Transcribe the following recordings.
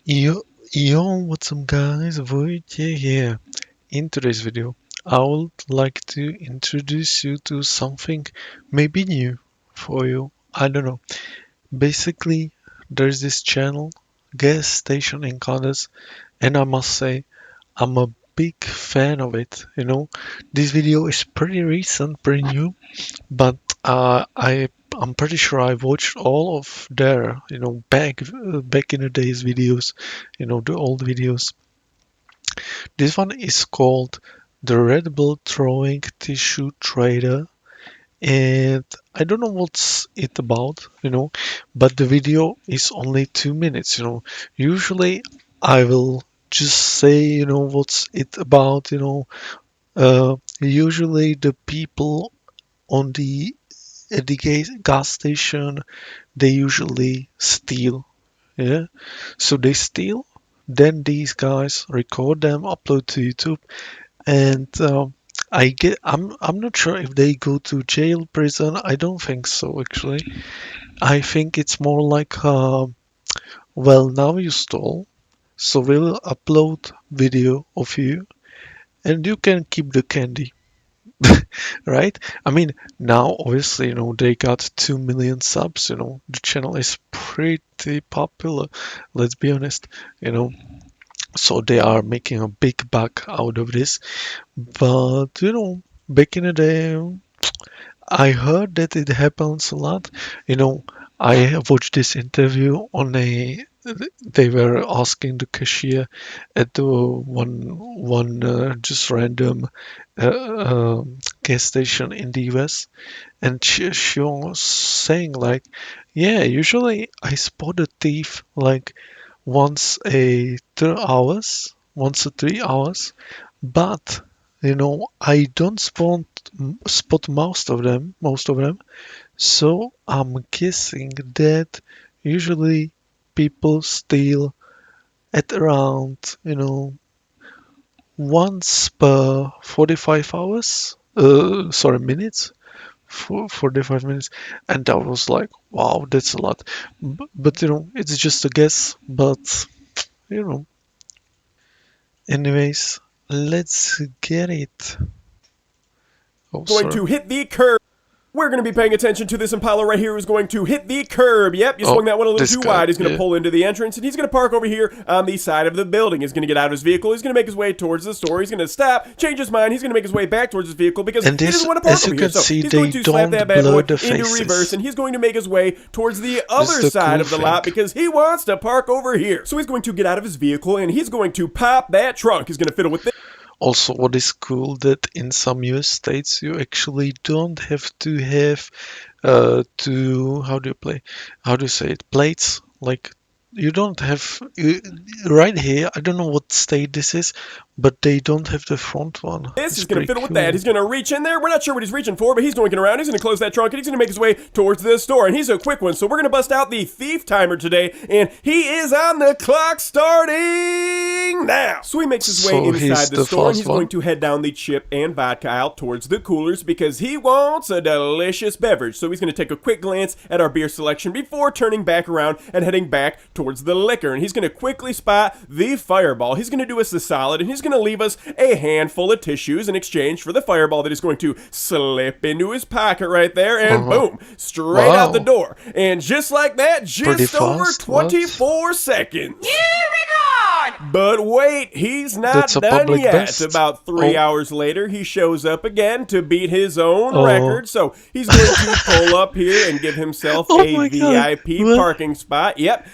Yo, what's up guys, Vojtech here. In today's video, I would like to introduce you to something maybe new for you. I don't know. Basically, there's this channel, gas station encounters, and I must say, I'm a big fan of it. This video is pretty recent, pretty new, but I'm pretty sure I watched all of their back in the days videos, the old videos. This one is called the Red Bull Throwing Tissue Trader, and I don't know what's it about, but the video is only 2 minutes. Usually I will just say, what's it about. Usually the people on the at the gas station, they usually steal. Yeah, so they steal. Then these guys record them, upload to YouTube, and I'm not sure if they go to jail, prison. I don't think so actually. I think it's more like well, now you stole, so we'll upload video of you, and you can keep the candy. Right? I mean, now obviously, they got 2 million subs, the channel is pretty popular, let's be honest, so they are making a big buck out of this. But, back in the day, I heard that it happens a lot. I watched this interview on they were asking the cashier at the one just random gas station in the US, and she was saying like, yeah, usually I spot a thief like once a 3 hours, but I don't spot most of them. So I'm guessing that usually people steal at around, once per 45 hours. Sorry, minutes. For 45 minutes. And I was like, wow, that's a lot. But it's just a guess. But, you know, anyways, let's get it. Oh, going sorry. to hit the curb. We're going to be paying attention to this Impala right here who's going to hit the curb. Yep, you swung that one a little too wide. He's going to pull into the entrance, and he's going to park over here on the side of the building. He's going to get out of his vehicle. He's going to make his way towards the store. He's going to stop, change his mind. He's going to make his way back towards his vehicle because he doesn't want to park over here. So he's going to slap that bad boy into reverse, and he's going to make his way towards the other side of the lot because he wants to park over here. So he's going to get out of his vehicle, and he's going to pop that trunk. He's going to fiddle with it. Also, what is cool that in some US states you actually don't have to have how do you say it, plates, like you don't have right here. I don't know what state this is, but they don't have the front one. He's going to fiddle with that. He's going to reach in there. We're not sure what he's reaching for, but he's going around. He's going to close that trunk, and he's going to make his way towards the store. And he's a quick one, so we're going to bust out the thief timer today, and he is on the clock starting now. So he makes his way inside the store, and he's going to head down the chip and vodka aisle towards the coolers because he wants a delicious beverage. So he's going to take a quick glance at our beer selection before turning back around and heading back towards the liquor. And he's going to quickly spot the Fireball. He's going to do us a solid, and he's going to leave us a handful of tissues in exchange for the Fireball that he's going to slip into his pocket right there, and boom, straight out the door. And just like that, just over 24 seconds. But wait, he's not done yet. About 3 hours later, he shows up again to beat his own record. So he's going to pull up here and give himself a VIP parking spot. Yep.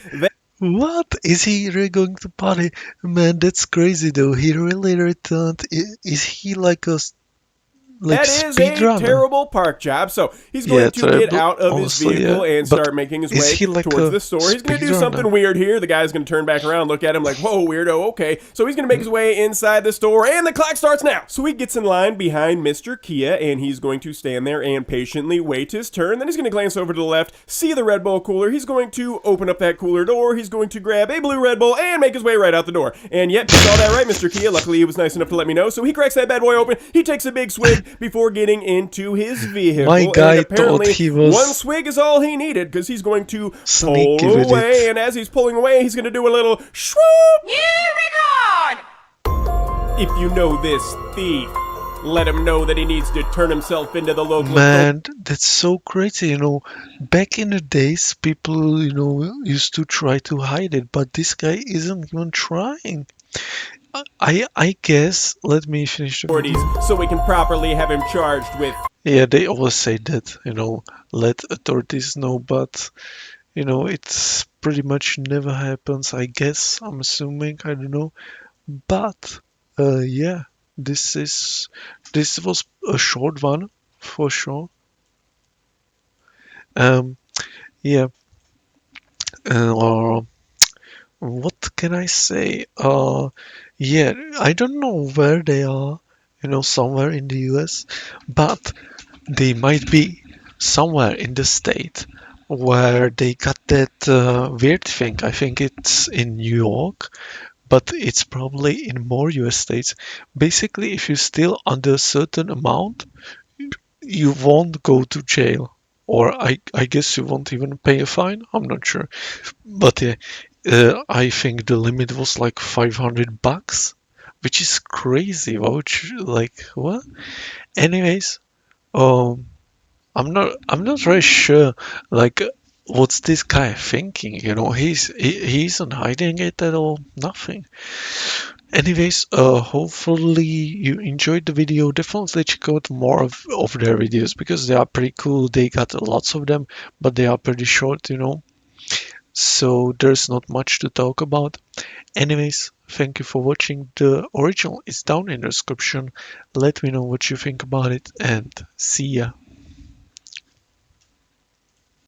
What? Is he really going to party? Man, that's crazy though. He really returned. Is he like a that is a terrible park job. So he's going to get out of his vehicle and start making his way towards the store. He's going to do something weird here. The guy's going to turn back around, look at him like, whoa, weirdo, okay. So he's going to make his way inside the store, and the clock starts now. So he gets in line behind Mr. Kia, and he's going to stand there and patiently wait his turn. Then he's going to glance over to the left, see the Red Bull cooler. He's going to open up that cooler door. He's going to grab a blue Red Bull and make his way right out the door. And yep, you saw that right, Mr. Kia. Luckily, he was nice enough to let me know. So he cracks that bad boy open. He takes a big swig. before getting into his vehicle. My guy and apparently, thought he was one swig is all he needed because he's going to sneaky pull with away. it. And as he's pulling away, he's going to do a little swoop. Here we go! If you know this thief, let him know that he needs to turn himself into the local. Man, that's so crazy, you know. Back in the days, people, you know, used to try to hide it, but this guy isn't even trying. I guess, let me finish the authorities video. so we can properly have him charged with. Yeah, they always say that, you know, let authorities know, but, you know, it's pretty much never happens, I guess, I'm assuming, I don't know. But, yeah, this was a short one, for sure. Yeah, uh, what can I say? Yeah, I don't know where they are, you know, somewhere in the US, but they might be somewhere in the state where they got that weird thing. I think it's in New York, but it's probably in more US states. Basically, if you steal under a certain amount, you won't go to jail. Or I guess you won't even pay a fine. I'm not sure. But yeah, I think the limit was like $500, which is crazy. Why would you, like, what? Anyways, um, I'm not very sure. Like, what's this guy thinking? You know, he isn't hiding it at all. Nothing. Anyways, hopefully you enjoyed the video. Definitely check out more of their videos because they are pretty cool. They got lots of them, but they are pretty short, you know. So there's not much to talk about. Anyways, thank you for watching. The original is down in the description. Let me know what you think about it and see ya.